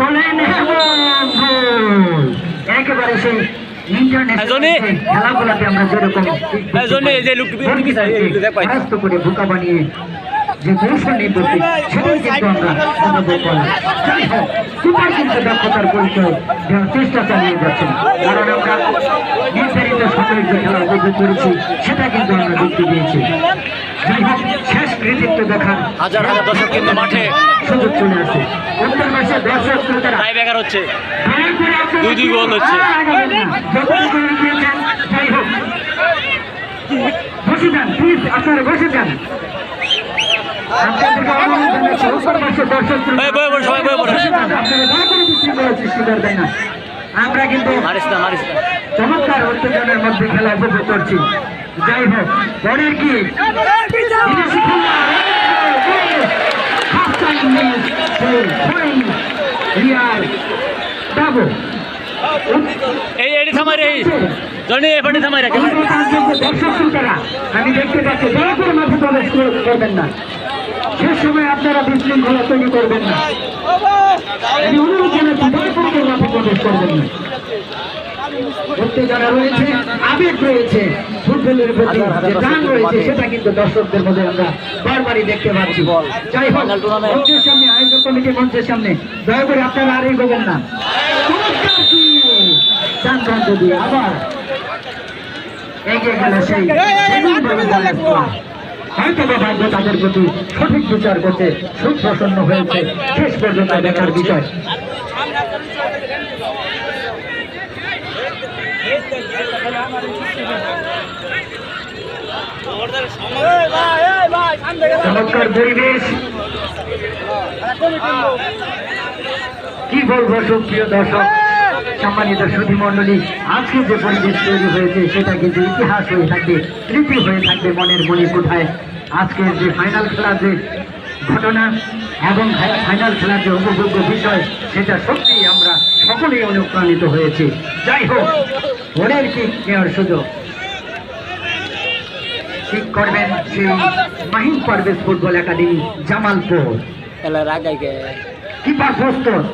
করলেন একেবারে সেই খেলাগুলাতে আমরা যেরকম করে বোকা বানিয়ে যে কৌশল নির্দেশিক সেটাই কিন্তু আমরা অনুভব করলাম। সুপার কিন্তু দক্ষতার পরিচয় দেওয়ার চেষ্টা চালিয়ে যাচ্ছেন, কারণ আমরা নির্ধারিত সময়ের যে খেলা উপভোগ করেছি সেটা কিন্তু আমরা দেখতে পেয়েছি। শেষ কৃতিত্ব দেখার হাজার হাজার দর্শক কিন্তু মাঠে সুযোগ চলে আসে। উত্তর পাশে দর্শক শ্রোতারা টাই ব্রেকার হচ্ছে, 2-2 গোল হচ্ছে। যাই হোক, বসে যান প্লিজ, আপনারা বসে যান। আমরা কিন্তু চমৎকার উত্তেজনার মধ্যে খেলা উপভোগ করছি। যাই হোক, পরের কি আমি দেখতে পাচ্ছি দয়া করে মাঠে প্রবেশ করবেন না, সে সময় আপনারা বিশৃঙ্খলা তৈরি করবেন না। আমি অনুরোধ জানাচ্ছি দয়া করে মাঠে প্রবেশ করবেন না। উত্তেজনা রয়েছে, আবেগ রয়েছে, ফুটবলের প্রতি যে টান রয়েছে সেটা কিন্তু দর্শকদের মধ্যে আমরা বারবারই দেখতে পাচ্ছি। যাই হোক, মঞ্চের সামনে আয়োজক কমিটি মঞ্চের সামনে দয়া করে আপনারা আর এগোবেন না। যদি আবার এগিয়ে গেলে সেই হয়তো বা ভাগ্য তাদের প্রতি সঠিক বিচার করতে সুপ্রসন্ন হয়েছে, শেষ পর্যন্ত দেখার বিষয়। চমৎকার পরিবেশ, কি বলবো সুপ্রিয় দর্শক, সম্মানিত সুধী মন্ডলী, আজকে যে পরিবেশ তৈরি হয়েছে সেটা কিন্তু ইতিহাস হয়ে থাকবে, স্মৃতি হয়ে থাকবে মনের মনে কোথায়। আজকের যে ফাইনাল খেলার যে ঘটনা এবং ফাইনাল খেলার যে উপভোগ্য বিষয় সেটা সত্যিই আমরা সকলেই অনুপ্রাণিত হয়েছি। যাই হোক, ভোরের কিক নেওয়ার সুযোগ ঠিক করবেন সেই Mahim Parvez football academy Jamalpur. Keeper প্রস্তুত,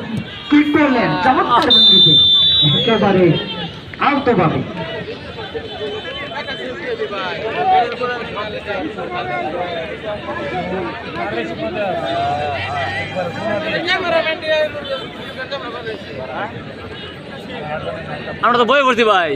কি করলেন চমৎকার ভঙ্গিতে, একেবারে আলতোভাবে। আমরা তো বই পড়ছি ভাই।